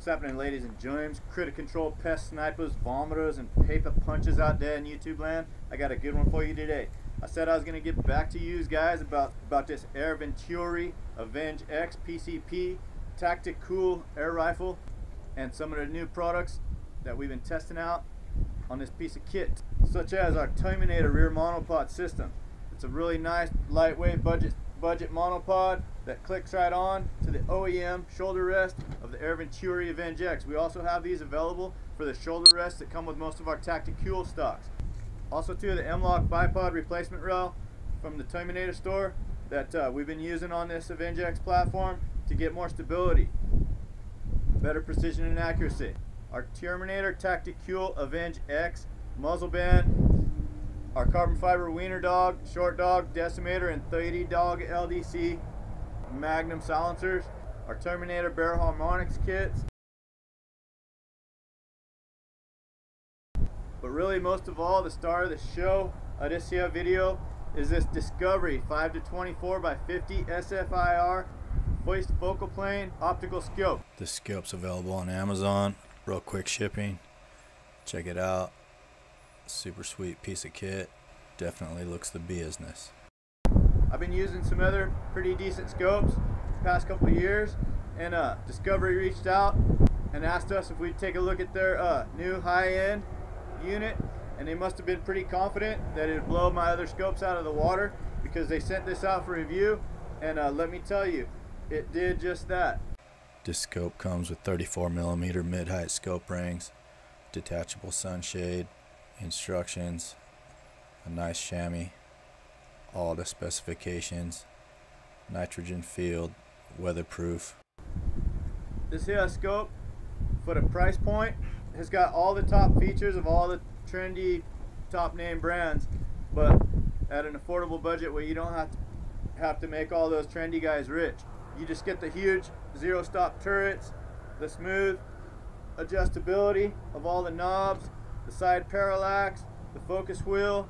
What's happening, ladies and germs, critter control pest snipers, vomiters, and paper punches out there in YouTube land? I got a good one for you today. I said I was going to get back to you guys about this Air Venturi Avenge X PCP Tactical air rifle and some of the new products that we've been testing out on this piece of kit, such as our Terminator rear monopod system. It's a really nice, lightweight, budget monopod that clicks right on to the OEM shoulder rest of the Air Venturi Avenge X. We also have these available for the shoulder rests that come with most of our Tactical stocks. Also too, the M-Lock bipod replacement rail from the Terminator store that we've been using on this Avenge X platform to get more stability, better precision and accuracy. Our Terminator Tactical Avenge X muzzle band, our carbon fiber wiener dog, short dog, decimator, and 30 dog LDC Magnum silencers, our Terminator barrel harmonics kits. But really, most of all, the star of the show of this here video is this Discovery 5-24 by 50 SFIR hoist focal plane optical scope. This scope's available on Amazon, real quick shipping. Check it out. Super sweet piece of kit. Definitely looks the business. I've been using some other pretty decent scopes the past couple of years, and Discovery reached out and asked us if we'd take a look at their new high-end unit, and they must have been pretty confident that it would blow my other scopes out of the water, because they sent this out for review, and let me tell you, it did just that. This scope comes with 34mm mid-height scope rings, detachable sunshade, instructions, a nice chamois, all the specifications, nitrogen field, weatherproof. This here scope, for the price point, has got all the top features of all the trendy top name brands, but at an affordable budget where you don't have to make all those trendy guys rich. You just get the huge zero stop turrets, the smooth adjustability of all the knobs, the side parallax, the focus wheel,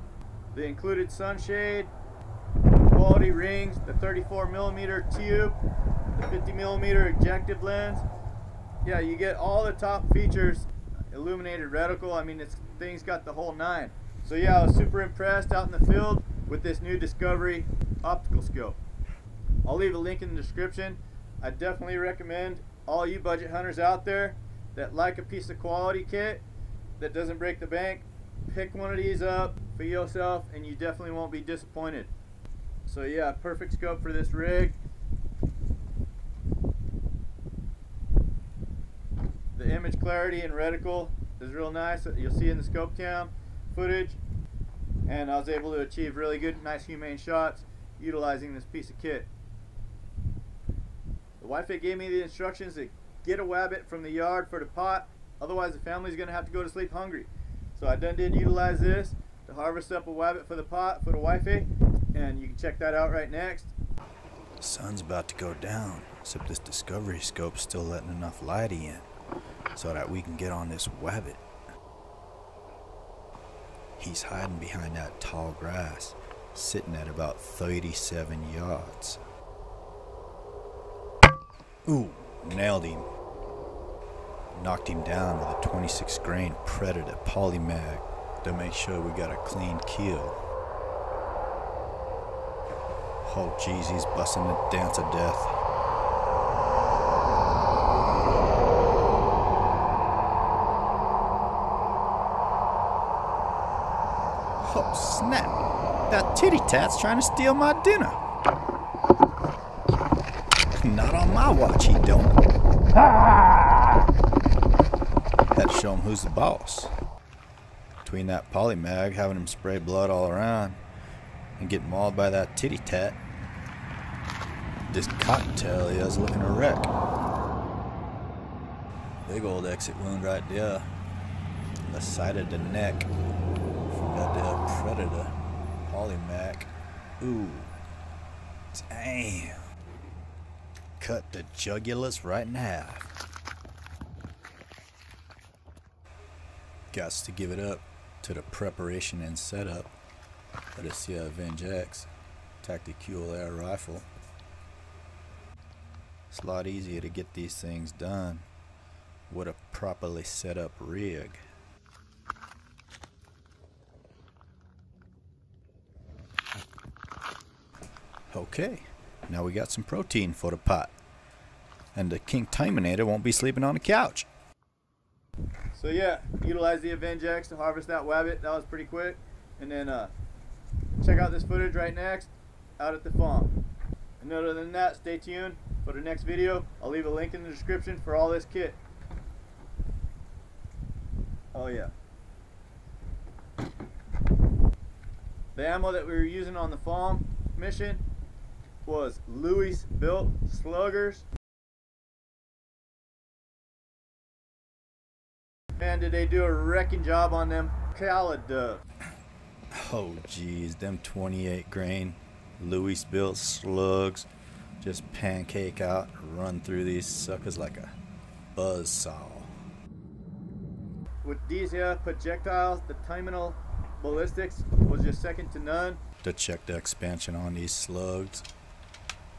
the included sunshade, quality rings, the 34mm tube, the 50mm ejective lens. Yeah, you get all the top features, illuminated reticle. I mean, this thing's got the whole nine. So yeah, I was super impressed out in the field with this new Discovery optical scope. I'll leave a link in the description. I definitely recommend all you budget hunters out there that like a piece of quality kit that doesn't break the bank, pick one of these up for yourself and you definitely won't be disappointed. So yeah, perfect scope for this rig. The image clarity and reticle is real nice. You'll see in the scope cam footage, and I was able to achieve really good, nice, humane shots utilizing this piece of kit. The wife gave me the instructions to get a wabbit from the yard for the pot, otherwise the family's gonna have to go to sleep hungry. So I did utilize this to harvest up a wabbit for the pot for the wifey, and you can check that out right next. The sun's about to go down, except this Discovery scope's still letting enough light in so that we can get on this wabbit. He's hiding behind that tall grass, sitting at about 37 yards. Ooh, nailed him. Knocked him down with a 26 grain Predator polymag to make sure we got a clean kill. Oh geez, he's busting the dance of death. Oh snap, that titty tat's trying to steal my dinner. Not on my watch, he don't. Had to show him who's the boss. Between that polymag, having him spray blood all around, and get mauled by that titty tat, this cottontail he is looking a wreck. Big old exit wound right there. The side of the neck from that damn Predator polymag. Ooh, damn. Cut the jugulars right in half. Gots to give it up to the preparation and setup of this Avenge X Tactical air rifle. It's a lot easier to get these things done What a properly set up rig. Okay, now we got some protein for the pot. And the King Timinator won't be sleeping on the couch. So yeah, utilize the Avengex to harvest that wabbit. That was pretty quick. And then check out this footage right next out at the farm. And other than that, stay tuned for the next video. I'll leave a link in the description for all this kit. Oh yeah. The ammo that we were using on the farm mission was Lewis built sluggers. Man, did they do a wrecking job on them Calidub. Oh geez, them 28 grain Lewis built slugs just pancake out and run through these suckers like a buzzsaw. With these here projectiles, the terminal ballistics was just second to none. To check the expansion on these slugs,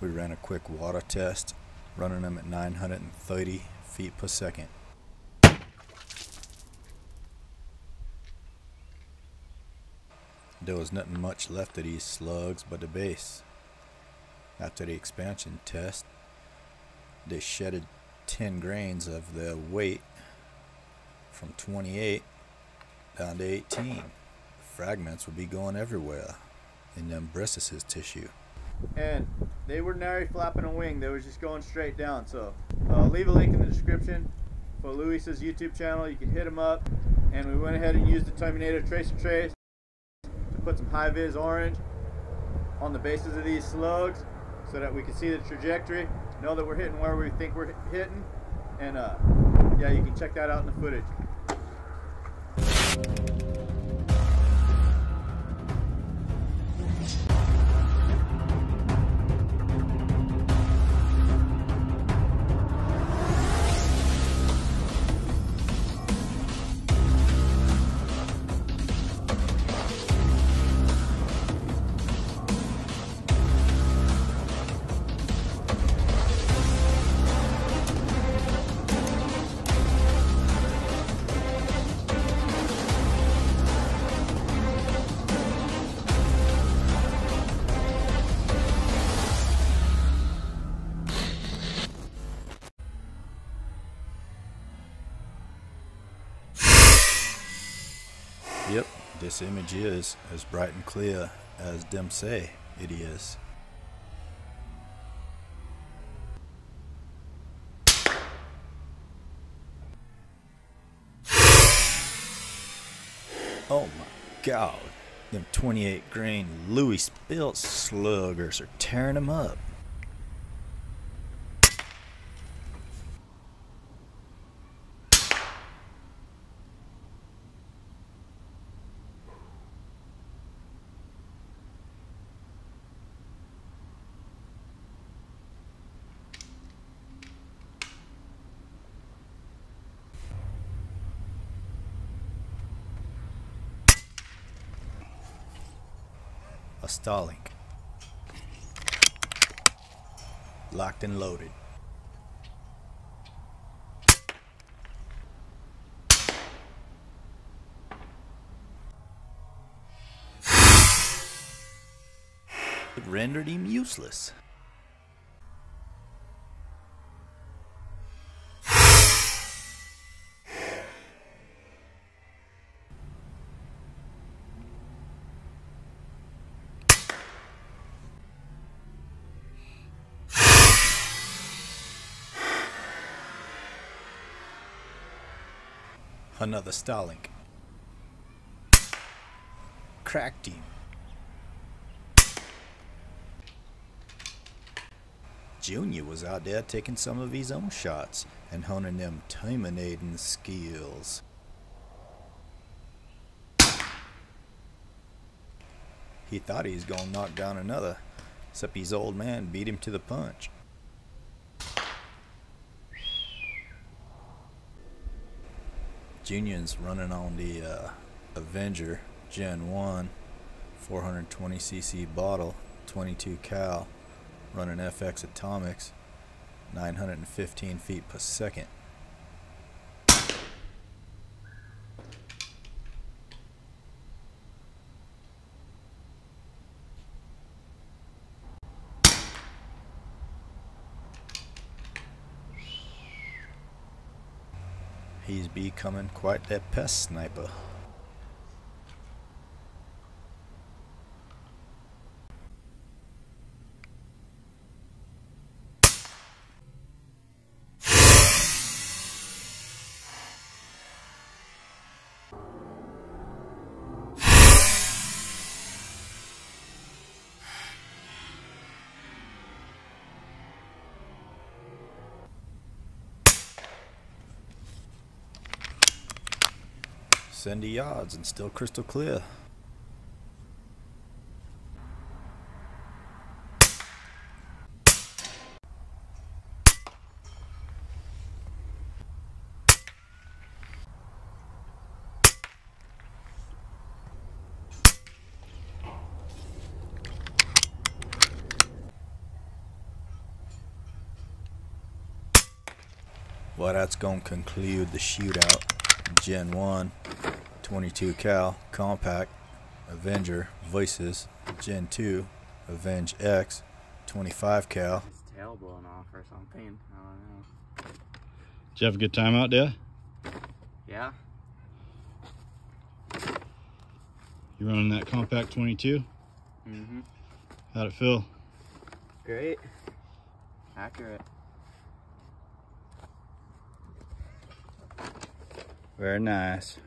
we ran a quick water test, running them at 930 feet per second. There was nothing much left of these slugs but the base. After the expansion test, they shedded 10 grains of their weight from 28 down to 18. The fragments would be going everywhere in them brisses tissue. And they were nary flapping a wing, they was just going straight down. So I'll leave a link in the description for Luis's YouTube channel. You can hit him up. And we went ahead and used the Terminator tracer trace to put some high vis orange on the bases of these slugs so that we can see the trajectory, know that we're hitting where we think we're hitting. And yeah, you can check that out in the footage. Yep, this image is as bright and clear as them say it is. Oh my God, them 28 grain Lewis built sluggers are tearing them up. A Starlink. Locked and loaded. It rendered him useless. Another Starlink. Cracked him. Junior was out there taking some of his own shots and honing them terminating skills. He thought he was gonna knock down another, except his old man beat him to the punch. Junior's running on the Avenger Gen 1 420cc bottle, 22 cal, running FX atomics, 915 feet per second. He's becoming quite that pest sniper. Sandy yards and still crystal clear. Well, that's going to conclude the shootout. Gen 1 22 cal compact Avenger versus Gen 2 Avenge X 25 cal. His tail blown off or something. I don't know. Did you have a good time out there? Yeah. You running that compact 22? Mm-hmm. How'd it feel? Great. Accurate. Very nice.